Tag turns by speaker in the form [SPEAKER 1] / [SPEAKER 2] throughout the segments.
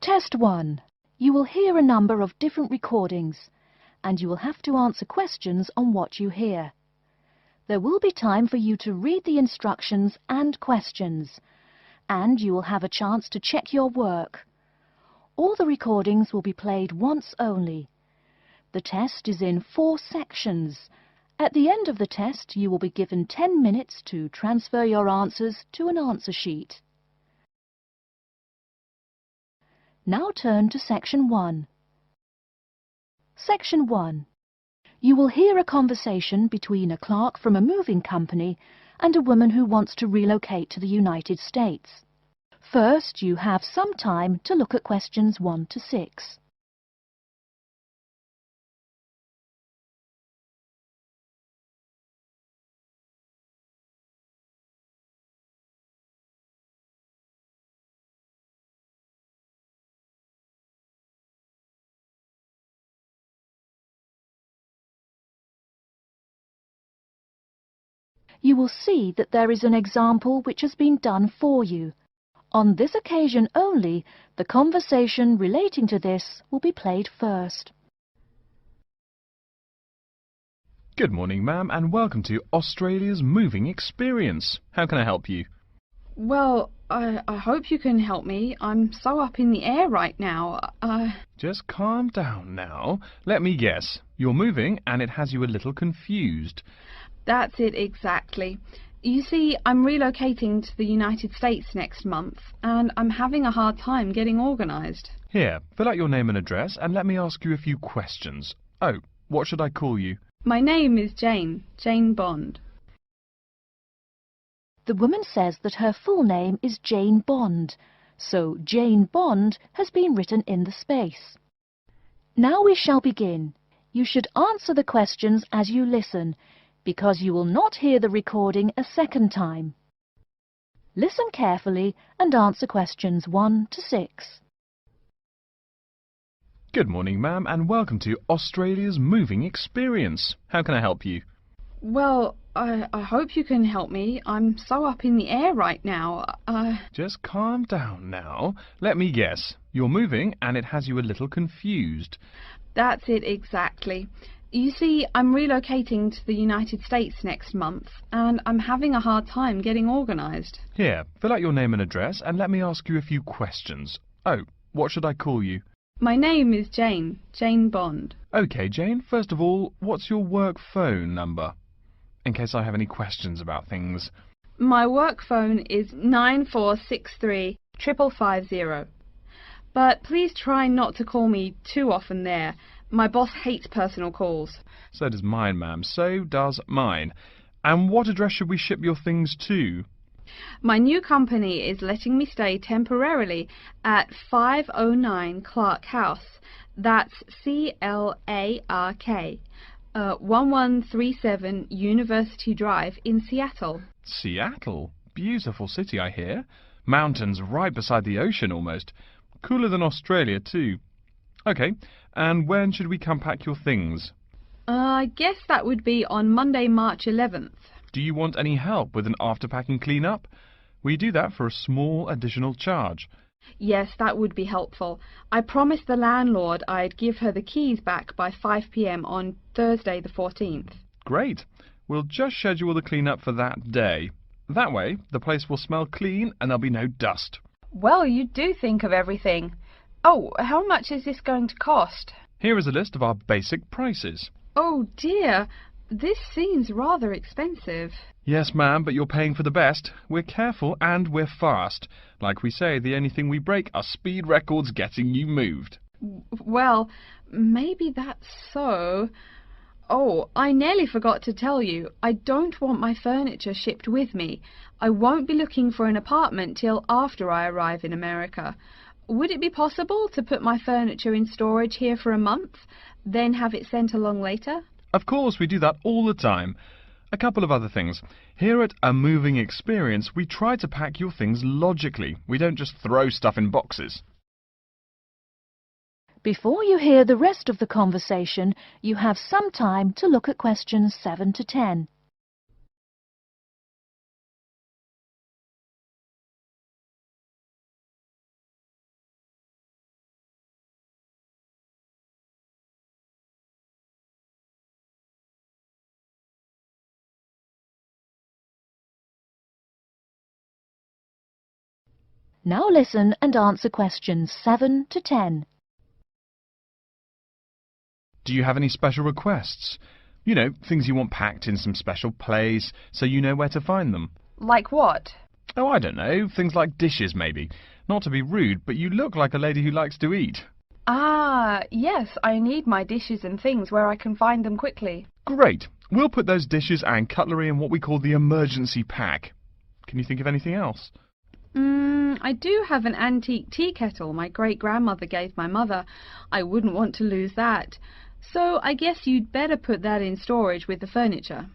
[SPEAKER 1] Test 1. You will hear a number of different recordings, and you will have to answer questions on what you hear. There will be time for you to read the instructions and questions, and you will have a chance to check your work. All the recordings will be played once only. The test is in 4 sections. At the end of the test, you will be given 10 minutes to transfer your answers to an answer sheet. Now turn to Section 1. Section 1. You will hear a conversation between a clerk from a moving company and a woman who wants to relocate to the United States. First, you have some time to look at questions 1 to 6. You will see that there is an example which has been done for you. On this occasion only, the conversation relating to this will be played first.
[SPEAKER 2] Good morning, ma'am, and welcome to Australia's Moving Experience. How can I help you?
[SPEAKER 3] Well, I hope you can help me. I'm so up in the air right now.
[SPEAKER 2] Just calm down now. Let me guess. You're moving and it has you a little confused.
[SPEAKER 3] That's it exactly. You see, I'm relocating to the United States next month, and I'm having a hard time getting organised.
[SPEAKER 2] Here, fill out your name and address and let me ask you a few questions. Oh, what should I call you?
[SPEAKER 3] My name is Jane Bond.
[SPEAKER 1] The woman says that her full name is Jane Bond, so Jane Bond has been written in the space. Now we shall begin. You should answer the questions as you listen, because you will not hear the recording a second time. Listen carefully and answer questions 1 to 6.
[SPEAKER 2] Good morning, ma'am, and welcome to Australia's Moving Experience. How can I help you?
[SPEAKER 3] Well, I hope you can help me. I'm so up in the air right now.
[SPEAKER 2] Just calm down now. Let me guess. You're moving and it has you a little confused.
[SPEAKER 3] That's it exactly. You see, I'm relocating to the United States next month, and I'm having a hard time getting organised.
[SPEAKER 2] Here, fill out your name and address and let me ask you a few questions. Oh, what should I call you?
[SPEAKER 3] My name is Jane Bond.
[SPEAKER 2] OK, Jane, first of all, what's your work phone number? In case I have any questions about things.
[SPEAKER 3] My work phone is 9463 550. But please try not to call me too often there. My boss hates personal calls.
[SPEAKER 2] So does mine, ma'am. So does mine. And what address should we ship your things to?
[SPEAKER 3] My new company is letting me stay temporarily at 509 Clark House. That's C-L-A-R-K, 1137 University Drive in Seattle.
[SPEAKER 2] Seattle? Beautiful city, I hear. Mountains right beside the ocean almost. Cooler than Australia, too. OK, and when should we come pack your things?
[SPEAKER 3] I guess that would be on Monday, March 11th.
[SPEAKER 2] Do you want any help with an after-packing clean-up? We do that for a small additional charge.
[SPEAKER 3] Yes, that would be helpful. I promised the landlord I'd give her the keys back by 5 p.m. on Thursday the 14th.
[SPEAKER 2] Great. We'll just schedule the clean-up for that day. That way, the place will smell clean and there'll be no dust.
[SPEAKER 3] Well, you do think of everything. Oh, how much is this going to cost?
[SPEAKER 2] Here is a list of our basic prices.
[SPEAKER 3] Oh dear, this seems rather expensive.
[SPEAKER 2] Yes, ma'am, but you're paying for the best. We're careful and we're fast. Like we say, the only thing we break are speed records getting you moved.
[SPEAKER 3] Well, maybe that's so. Oh, I nearly forgot to tell you. I don't want my furniture shipped with me. I won't be looking for an apartment till after I arrive in America. Would it be possible to put my furniture in storage here for a month, then have it sent along later?
[SPEAKER 2] Of course, we do that all the time. A couple of other things. Here at A Moving Experience, we try to pack your things logically. We don't just throw stuff in boxes.
[SPEAKER 1] Before you hear the rest of the conversation, you have some time to look at questions 7 to 10. Now listen and answer questions 7 to 10.
[SPEAKER 2] Do you have any special requests? You know, things you want packed in some special place so you know where to find them.
[SPEAKER 3] Like what?
[SPEAKER 2] Oh, I don't know, things like dishes maybe. Not to be rude, but you look like a lady who likes to eat.
[SPEAKER 3] Ah, yes, I need my dishes and things where I can find them quickly.
[SPEAKER 2] Great. We'll put those dishes and cutlery in what we call the emergency pack. Can you think of anything else?
[SPEAKER 3] I do have an antique tea kettle my great-grandmother gave my mother. I wouldn't want to lose that. So I guess you'd better put that in storage with the furniture.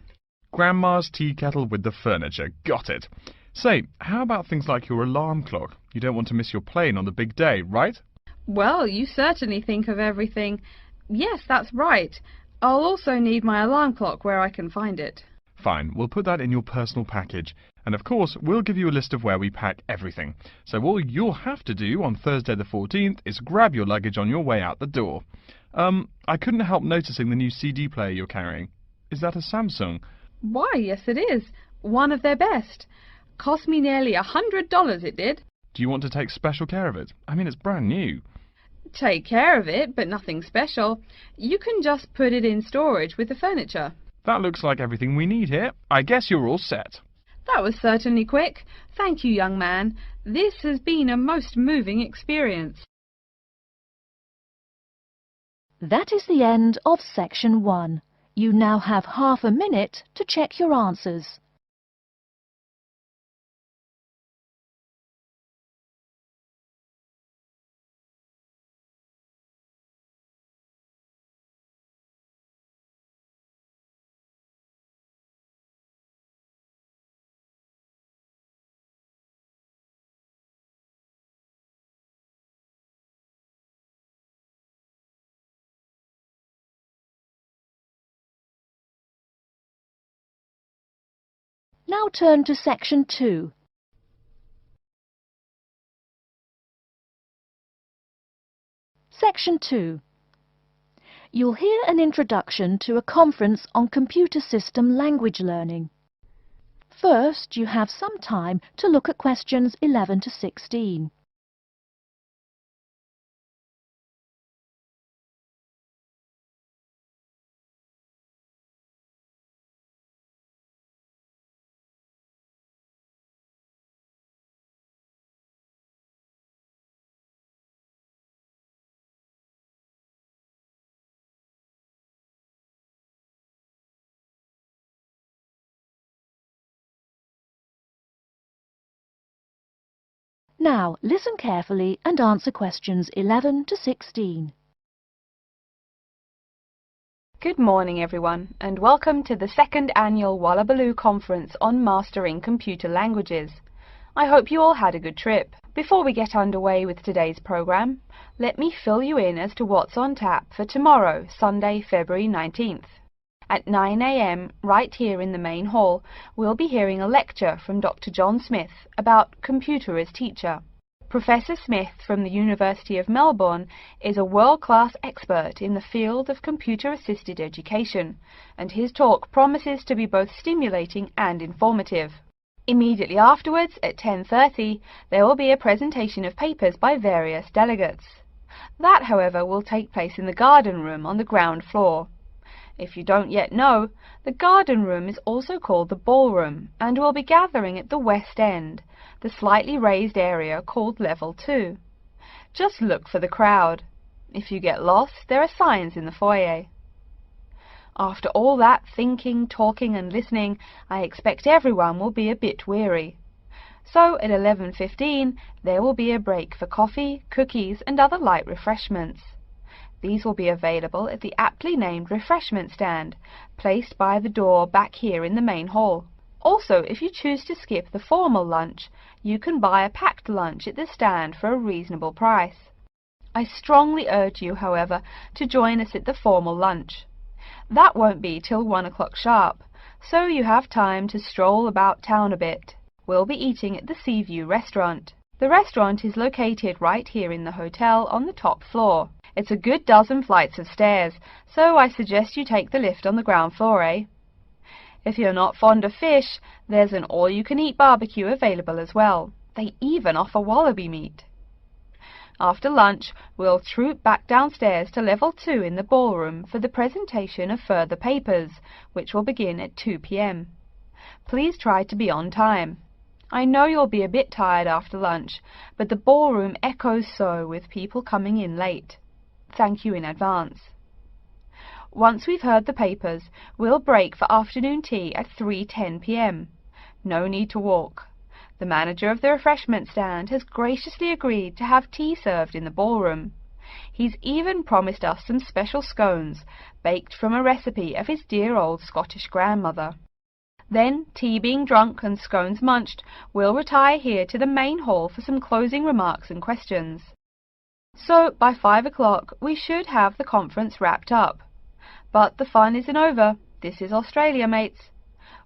[SPEAKER 2] Grandma's tea kettle with the furniture. Got it. Say, how about things like your alarm clock? You don't want to miss your plane on the big day, right?
[SPEAKER 3] Well, you certainly think of everything. Yes, that's right. I'll also need my alarm clock where I can find it.
[SPEAKER 2] Fine, we'll put that in your personal package. And of course, we'll give you a list of where we pack everything. So all you'll have to do on Thursday the 14th is grab your luggage on your way out the door. I couldn't help noticing the new CD player you're carrying. Is that a Samsung?
[SPEAKER 3] Why, yes it is. One of their best. Cost me nearly $100 it did.
[SPEAKER 2] Do you want to take special care of it? I mean, it's brand new.
[SPEAKER 3] Take care of it, but nothing special. You can just put it in storage with the furniture.
[SPEAKER 2] That looks like everything we need here. I guess you're all set.
[SPEAKER 3] That was certainly quick. Thank you, young man. This has been a most moving experience.
[SPEAKER 1] That is the end of section 1. You now have half a minute to check your answers. Now turn to section 2. Section 2. You'll hear an introduction to a conference on computer system language learning. First, you have some time to look at questions 11 to 16. Now, listen carefully and answer questions 11 to 16.
[SPEAKER 3] Good morning, everyone, and welcome to the second annual Wullaballoo Conference on Mastering Computer Languages. I hope you all had a good trip. Before we get underway with today's program, let me fill you in as to what's on tap for tomorrow, Sunday, February 19th. At 9 a.m, right here in the main hall, we'll be hearing a lecture from Dr. John Smith about computer as teacher. Professor Smith from the University of Melbourne is a world-class expert in the field of computer-assisted education, and his talk promises to be both stimulating and informative. Immediately afterwards, at 10:30, there will be a presentation of papers by various delegates. That, however, will take place in the garden room on the ground floor. If you don't yet know, the garden room is also called the ballroom, and will be gathering at the west end, the slightly raised area called Level 2. Just look for the crowd. If you get lost, there are signs in the foyer. After all that thinking, talking and listening, I expect everyone will be a bit weary. So at 11:15, there will be a break for coffee, cookies and other light refreshments. These will be available at the aptly named refreshment stand, placed by the door back here in the main hall. Also, if you choose to skip the formal lunch, you can buy a packed lunch at the stand for a reasonable price. I strongly urge you, however, to join us at the formal lunch. That won't be till 1 o'clock sharp, so you have time to stroll about town a bit. We'll be eating at the Seaview restaurant. The restaurant is located right here in the hotel on the top floor. It's a good dozen flights of stairs, so I suggest you take the lift on the ground floor, eh? If you're not fond of fish, there's an all-you-can-eat barbecue available as well. They even offer wallaby meat. After lunch, we'll troop back downstairs to level 2 in the ballroom for the presentation of further papers, which will begin at 2 p.m. Please try to be on time. I know you'll be a bit tired after lunch, but the ballroom echoes so with people coming in late. Thank you in advance. Once we've heard the papers, we'll break for afternoon tea at 3:10 p.m. No need to walk. The manager of the refreshment stand has graciously agreed to have tea served in the ballroom. He's even promised us some special scones, baked from a recipe of his dear old Scottish grandmother. Then, tea being drunk and scones munched, we'll retire here to the main hall for some closing remarks and questions. So, by 5 o'clock, we should have the conference wrapped up. But the fun isn't over. This is Australia, mates.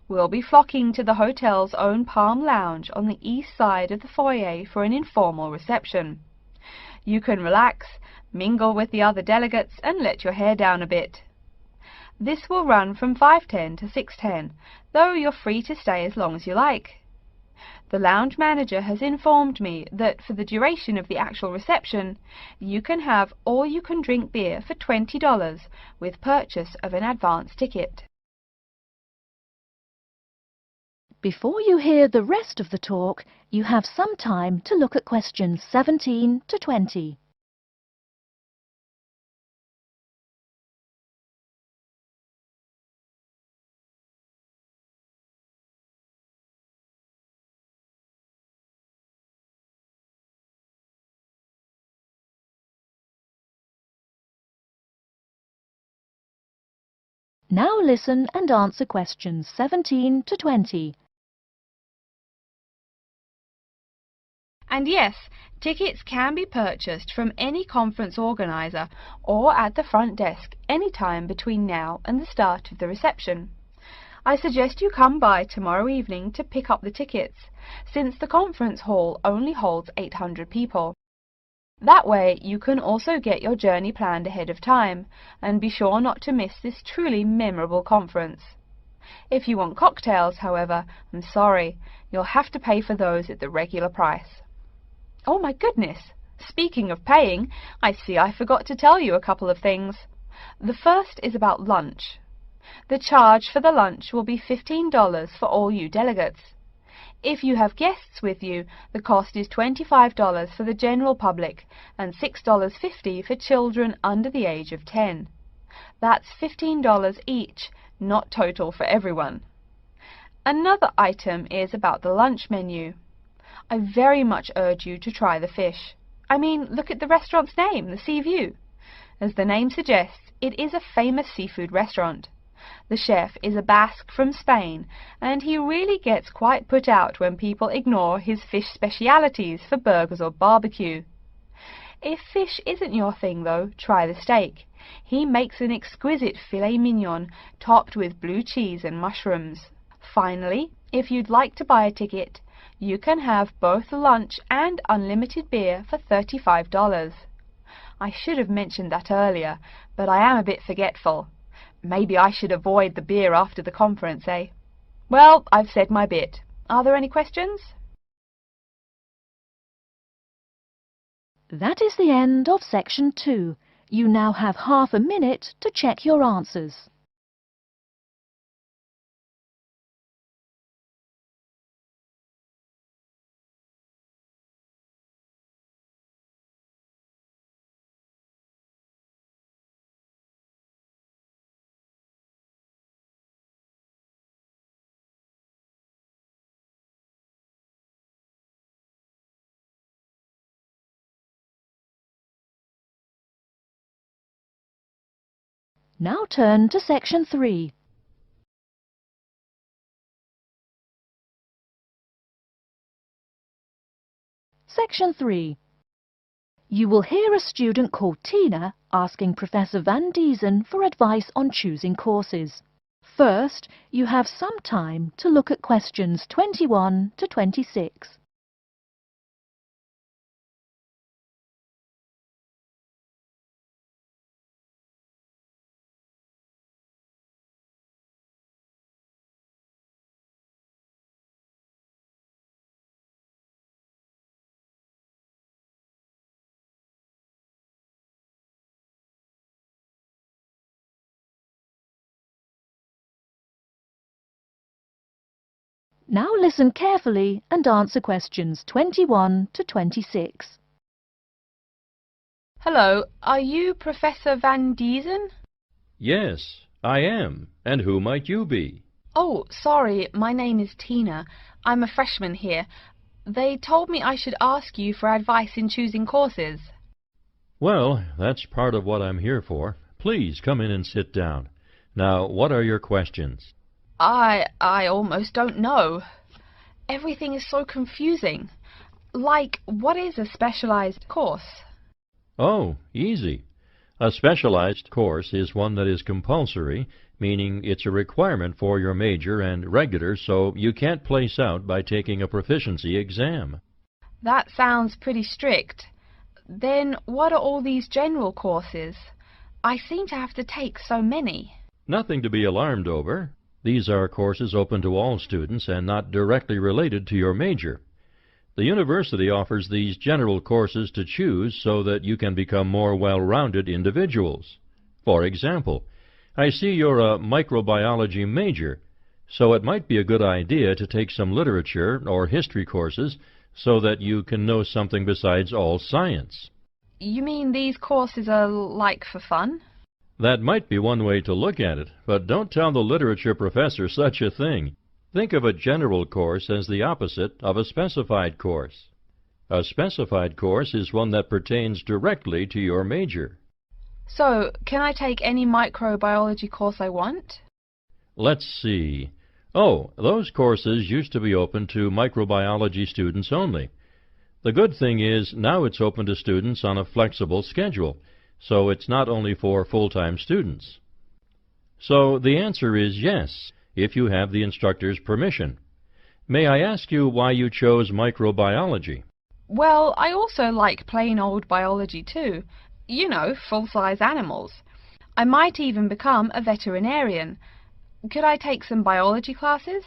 [SPEAKER 3] We'll be flocking to the hotel's own Palm Lounge on the east side of the foyer for an informal reception. You can relax, mingle with the other delegates, and let your hair down a bit. This will run from 5:10 to 6:10, though you're free to stay as long as you like. The lounge manager has informed me that for the duration of the actual reception, you can have all-you-can-drink beer for $20 with purchase of an advance ticket.
[SPEAKER 1] Before you hear the rest of the talk, you have some time to look at questions 17 to 20. Now listen and answer questions 17 to 20.
[SPEAKER 3] And yes, tickets can be purchased from any conference organizer or at the front desk any time between now and the start of the reception. I suggest you come by tomorrow evening to pick up the tickets, since the conference hall only holds 800 people. That way you can also get your journey planned ahead of time and be sure not to miss this truly memorable conference. If you want cocktails, however, I'm sorry, you'll have to pay for those at the regular price. Oh my goodness! Speaking of paying, I see I forgot to tell you a couple of things. The first is about lunch. The charge for the lunch will be $15 for all you delegates. If you have guests with you, the cost is $25 for the general public and $6.50 for children under the age of 10. That's $15 each, not total for everyone. Another item is about the lunch menu. I very much urge you to try the fish. I mean, look at the restaurant's name, the Sea View. As the name suggests, it is a famous seafood restaurant. The chef is a Basque from Spain, and he really gets quite put out when people ignore his fish specialities for burgers or barbecue. If fish isn't your thing, though, try the steak. He makes an exquisite filet mignon topped with blue cheese and mushrooms. Finally, if you'd like to buy a ticket, you can have both lunch and unlimited beer for $35. I should have mentioned that earlier, but I am a bit forgetful. Maybe I should avoid the beer after the conference, eh? Well, I've said my bit. Are there any questions?
[SPEAKER 1] That is the end of section 2. You now have half a minute to check your answers. Now turn to section 3. Section 3. You will hear a student called Tina asking Professor Van Diesen for advice on choosing courses. First, you have some time to look at questions 21 to 26. Now listen carefully and answer questions 21 to 26.
[SPEAKER 3] Hello, are you Professor Van Diesen?
[SPEAKER 4] Yes, I am. And who might you be?
[SPEAKER 3] Oh, sorry, my name is Tina. I'm a freshman here. They told me I should ask you for advice in choosing courses.
[SPEAKER 4] Well, that's part of what I'm here for. Please come in and sit down. Now, what are your questions?
[SPEAKER 3] I almost don't know. Everything is so confusing. Like, what is a specialized course?
[SPEAKER 4] Oh, easy. A specialized course is one that is compulsory, meaning it's a requirement for your major, and regular, so you can't place out by taking a proficiency exam.
[SPEAKER 3] That sounds pretty strict. Then what are all these general courses? I seem to have to take so many.
[SPEAKER 4] Nothing to be alarmed over. These are courses open to all students and not directly related to your major. The university offers these general courses to choose so that you can become more well-rounded individuals. For example, I see you're a microbiology major, so it might be a good idea to take some literature or history courses so that you can know something besides all science.
[SPEAKER 3] You mean these courses are like for fun?
[SPEAKER 4] That might be one way to look at it, but don't tell the literature professor such a thing. Think of a general course as the opposite of a specified course. A specified course is one that pertains directly to your major.
[SPEAKER 3] So, can I take any microbiology course I want?
[SPEAKER 4] Let's see. Oh, those courses used to be open to microbiology students only. The good thing is now it's open to students on a flexible schedule, so it's not only for full-time students. So the answer is yes, if you have the instructor's permission. May I ask you why you chose microbiology?
[SPEAKER 3] Well, I also like plain old biology too. You know, full-size animals. I might even become a veterinarian. Could I take some biology classes?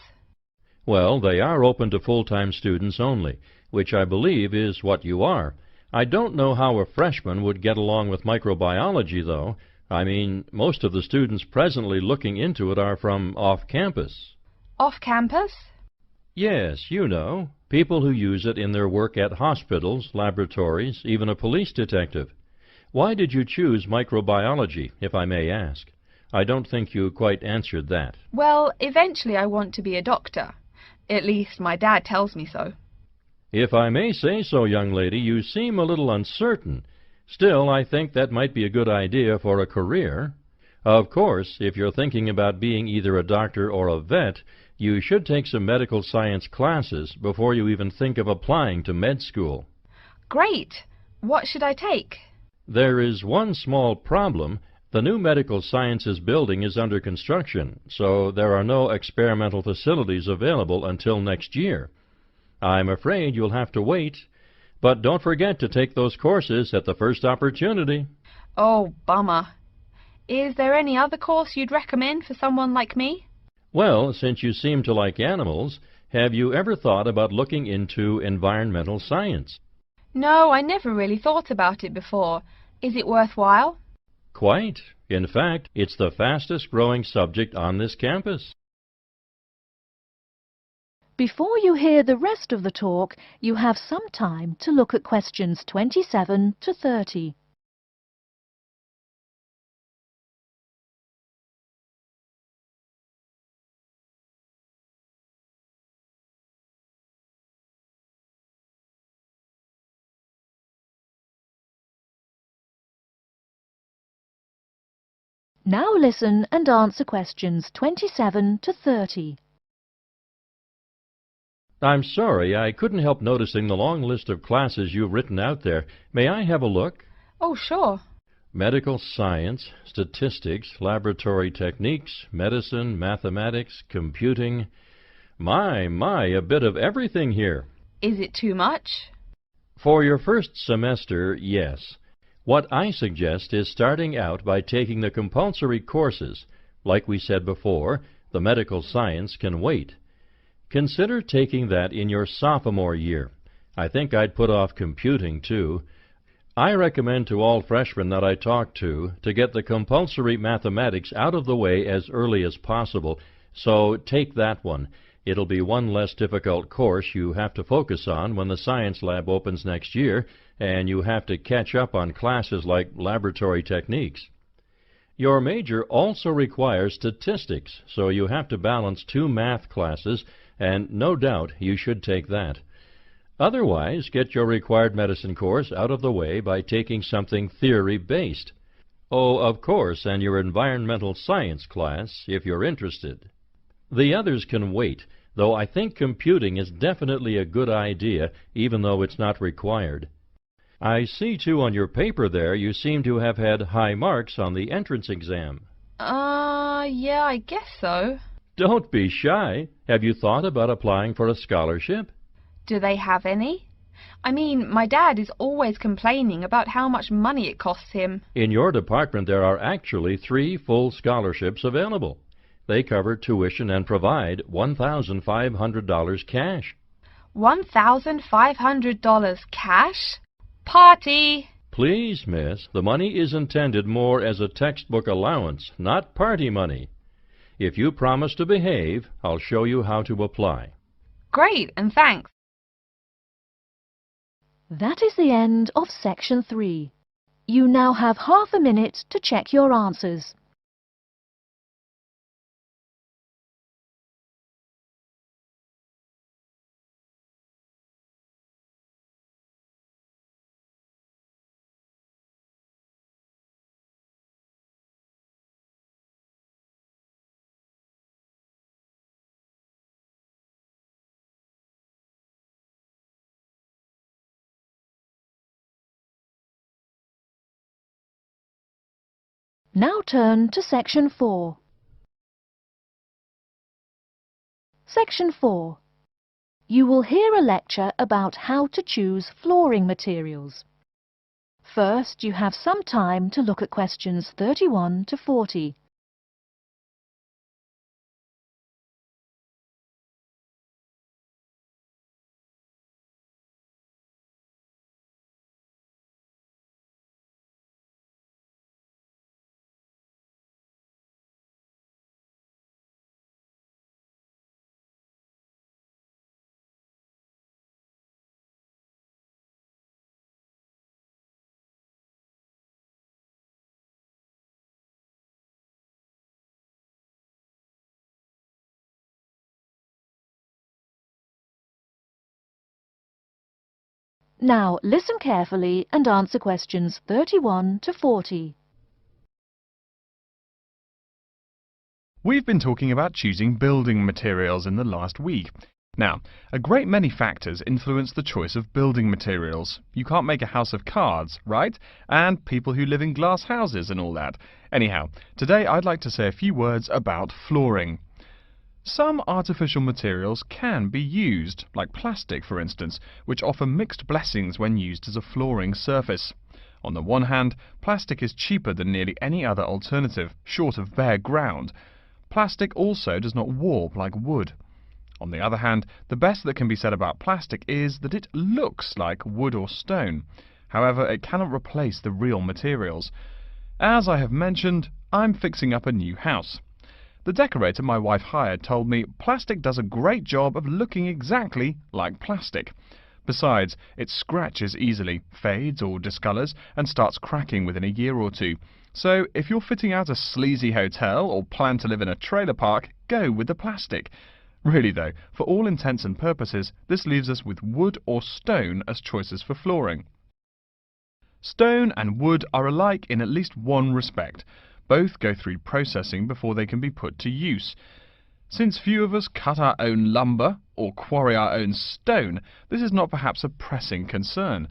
[SPEAKER 4] Well, they are open to full-time students only, which I believe is what you are. I don't know how a freshman would get along with microbiology, though. I mean, most of the students presently looking into it are from off-campus.
[SPEAKER 3] Off-campus?
[SPEAKER 4] Yes, you know, people who use it in their work at hospitals, laboratories, even a police detective. Why did you choose microbiology, if I may ask? I don't think you quite answered that.
[SPEAKER 3] Well, eventually I want to be a doctor. At least my dad tells me so.
[SPEAKER 4] If I may say so, young lady, you seem a little uncertain. Still, I think that might be a good idea for a career. Of course, if you're thinking about being either a doctor or a vet, you should take some medical science classes before you even think of applying to med school.
[SPEAKER 3] Great! What should I take?
[SPEAKER 4] There is one small problem. The new medical sciences building is under construction, so there are no experimental facilities available until next year. I'm afraid you'll have to wait, but don't forget to take those courses at the first opportunity.
[SPEAKER 3] Oh, bummer. Is there any other course you'd recommend for someone like me?
[SPEAKER 4] Well, since you seem to like animals, have you ever thought about looking into environmental science?
[SPEAKER 3] No, I never really thought about it before. Is it worthwhile?
[SPEAKER 4] Quite. In fact, it's the fastest growing subject on this campus.
[SPEAKER 1] Before you hear the rest of the talk, you have some time to look at questions 27 to 30. Now listen and answer questions 27 to 30.
[SPEAKER 4] I'm sorry, I couldn't help noticing the long list of classes you've written out there. May I have a look?
[SPEAKER 3] Oh, sure.
[SPEAKER 4] Medical science, statistics, laboratory techniques, medicine, mathematics, computing. My, a bit of everything here.
[SPEAKER 3] Is it too much?
[SPEAKER 4] For your first semester, yes. What I suggest is starting out by taking the compulsory courses. Like we said before, the medical science can wait. Consider taking that in your sophomore year. I think I'd put off computing, too. I recommend to all freshmen that I talk to get the compulsory mathematics out of the way as early as possible, so take that one. It'll be one less difficult course you have to focus on when the science lab opens next year and you have to catch up on classes like laboratory techniques. Your major also requires statistics, so you have to balance 2 math classes, and no doubt you should take that. Otherwise, get your required medicine course out of the way by taking something theory-based. Oh, of course, and your environmental science class, if you're interested. The others can wait, though I think computing is definitely a good idea, even though it's not required. I see, too, on your paper there you seem to have had high marks on the entrance exam.
[SPEAKER 3] Yeah, I guess so.
[SPEAKER 4] Don't be shy. Have you thought about applying for a scholarship?
[SPEAKER 3] Do they have any? I mean, my dad is always complaining about how much money it costs him.
[SPEAKER 4] In your department there are actually 3 full scholarships available. They cover tuition and provide $1,500 cash.
[SPEAKER 3] $1,500 cash? Party!
[SPEAKER 4] Please, miss, the money is intended more as a textbook allowance, not party money. If you promise to behave, I'll show you how to apply.
[SPEAKER 3] Great, and thanks.
[SPEAKER 1] That is the end of Section 3. You now have half a minute to check your answers. Now turn to Section 4. Section 4. You will hear a lecture about how to choose flooring materials. First, you have some time to look at questions 31 to 40. Now listen carefully and answer questions 31 to 40.
[SPEAKER 2] We've been talking about choosing building materials in the last week. Now, a great many factors influence the choice of building materials. You can't make a house of cards, right? And people who live in glass houses and all that. Anyhow, today I'd like to say a few words about flooring. Some artificial materials can be used, like plastic for instance, which offer mixed blessings when used as a flooring surface. On the one hand, plastic is cheaper than nearly any other alternative, short of bare ground. Plastic also does not warp like wood. On the other hand, the best that can be said about plastic is that it looks like wood or stone. However, it cannot replace the real materials. As I have mentioned, I'm fixing up a new house. The decorator my wife hired told me plastic does a great job of looking exactly like plastic. Besides, it scratches easily, fades or discolors, and starts cracking within a year or two. So, if you're fitting out a sleazy hotel or plan to live in a trailer park, go with the plastic. Really though, for all intents and purposes, this leaves us with wood or stone as choices for flooring. Stone and wood are alike in at least one respect. Both go through processing before they can be put to use. Since few of us cut our own lumber or quarry our own stone, this is not perhaps a pressing concern.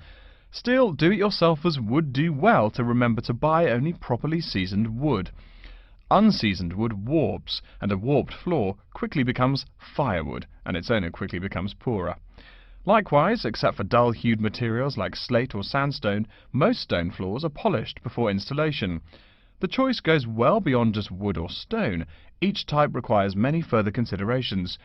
[SPEAKER 2] Still, do-it-yourselfers would do well to remember to buy only properly seasoned wood. Unseasoned wood warps, and a warped floor quickly becomes firewood, and its owner quickly becomes poorer. Likewise, except for dull-hued materials like slate or sandstone, most stone floors are polished before installation. The choice goes well beyond just wood or stone. Each type requires many further considerations.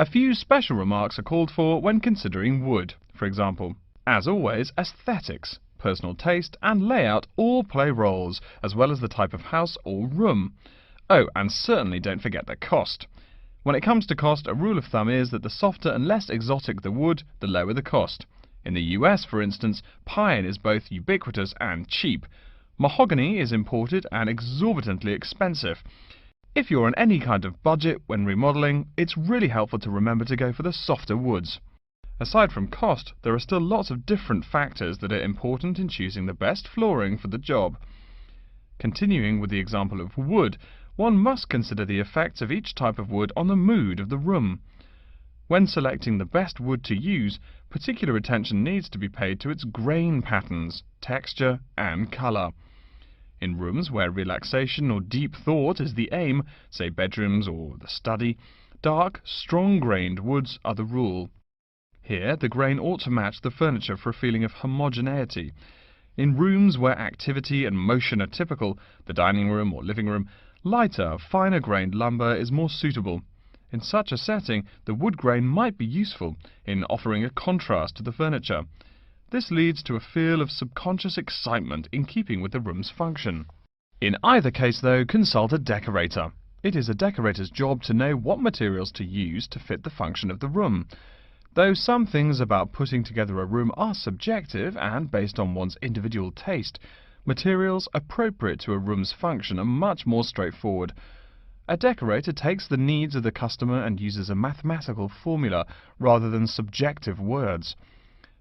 [SPEAKER 2] A few special remarks are called for when considering wood. For example, as always, aesthetics, personal taste and layout all play roles, as well as the type of house or room. Oh, and certainly don't forget the cost. When it comes to cost, a rule of thumb is that the softer and less exotic the wood, the lower the cost. In the US, for instance, pine is both ubiquitous and cheap. Mahogany is imported and exorbitantly expensive. If you're on any kind of budget when remodeling, it's really helpful to remember to go for the softer woods. Aside from cost, there are still lots of different factors that are important in choosing the best flooring for the job. Continuing with the example of wood, one must consider the effects of each type of wood on the mood of the room. When selecting the best wood to use, particular attention needs to be paid to its grain patterns, texture, and colour. In rooms where relaxation or deep thought is the aim, say bedrooms or the study, dark, strong-grained woods are the rule. Here, the grain ought to match the furniture for a feeling of homogeneity. In rooms where activity and motion are typical, the dining room or living room, lighter, finer-grained lumber is more suitable. In such a setting, the wood grain might be useful in offering a contrast to the furniture. This leads to a feel of subconscious excitement in keeping with the room's function. In either case, though, consult a decorator. It is a decorator's job to know what materials to use to fit the function of the room. Though some things about putting together a room are subjective and based on one's individual taste, materials appropriate to a room's function are much more straightforward. A decorator takes the needs of the customer and uses a mathematical formula rather than subjective words.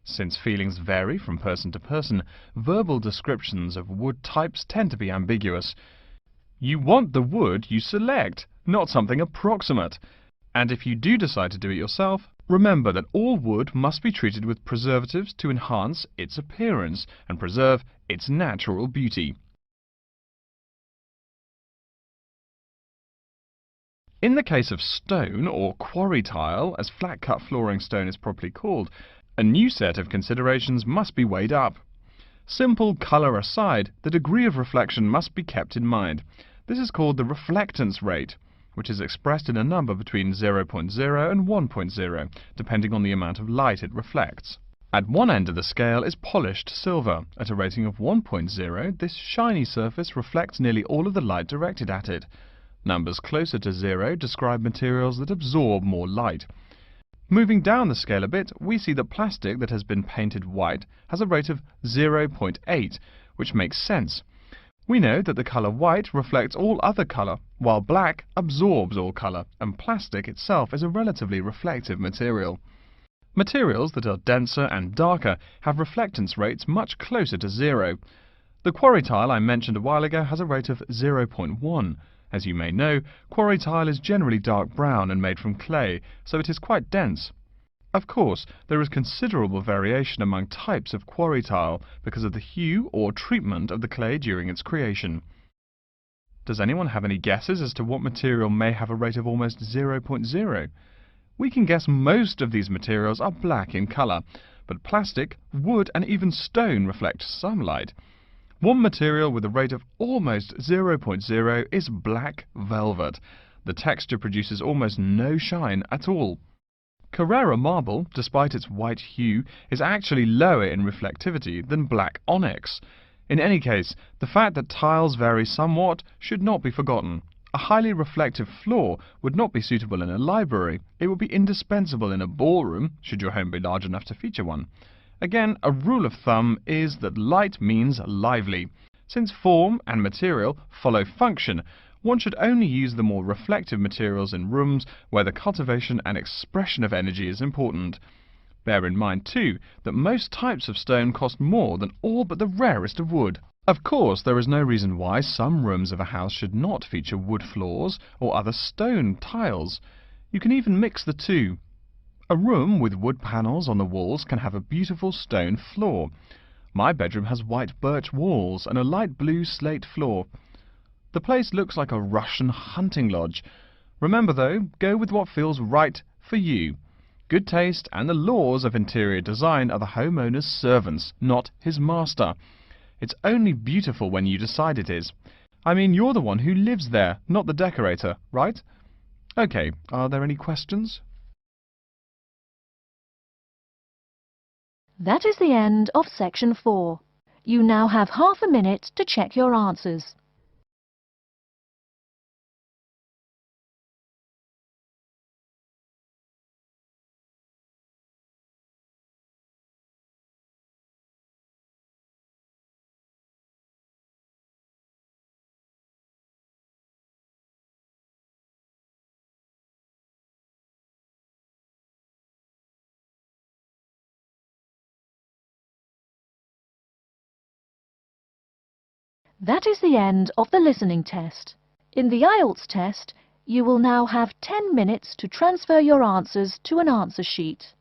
[SPEAKER 2] Since feelings vary from person to person, verbal descriptions of wood types tend to be ambiguous. You want the wood you select, not something approximate. And if you do decide to do it yourself, remember that all wood must be treated with preservatives to enhance its appearance and preserve its natural beauty. In the case of stone, or quarry tile, as flat-cut flooring stone is properly called, a new set of considerations must be weighed up. Simple colour aside, the degree of reflection must be kept in mind. This is called the reflectance rate, which is expressed in a number between 0.0 and 1.0, depending on the amount of light it reflects. At one end of the scale is polished silver. At a rating of 1.0, this shiny surface reflects nearly all of the light directed at it. Numbers closer to 0 describe materials that absorb more light. Moving down the scale a bit, we see that plastic that has been painted white has a rate of 0.8, which makes sense. We know that the colour white reflects all other colour, while black absorbs all colour, and plastic itself is a relatively reflective material. Materials that are denser and darker have reflectance rates much closer to 0. The quarry tile I mentioned a while ago has a rate of 0.1. As you may know, quarry tile is generally dark brown and made from clay, so it is quite dense. Of course, there is considerable variation among types of quarry tile because of the hue or treatment of the clay during its creation. Does anyone have any guesses as to what material may have a rate of almost 0.0? We can guess most of these materials are black in colour, but plastic, wood and even stone reflect some light. One material with a rate of almost 0.0 is black velvet. The texture produces almost no shine at all. Carrara marble, despite its white hue, is actually lower in reflectivity than black onyx. In any case, the fact that tiles vary somewhat should not be forgotten. A highly reflective floor would not be suitable in a library. It would be indispensable in a ballroom, should your home be large enough to feature one. Again, a rule of thumb is that light means lively. Since form and material follow function, one should only use the more reflective materials in rooms where the cultivation and expression of energy is important. Bear in mind, too, that most types of stone cost more than all but the rarest of wood. Of course, there is no reason why some rooms of a house should not feature wood floors or other stone tiles. You can even mix the two. A room with wood panels on the walls can have a beautiful stone floor. My bedroom has white birch walls and a light blue slate floor. The place looks like a Russian hunting lodge. Remember though, go with what feels right for you. Good taste and the laws of interior design are the homeowner's servants, not his master. It's only beautiful when you decide it is. I mean, you're the one who lives there, not the decorator, right? Okay, are there any questions?
[SPEAKER 1] That is the end of section 4. You now have half a minute to check your answers. That is the end of the listening test. In the IELTS test, you will now have 10 minutes to transfer your answers to an answer sheet.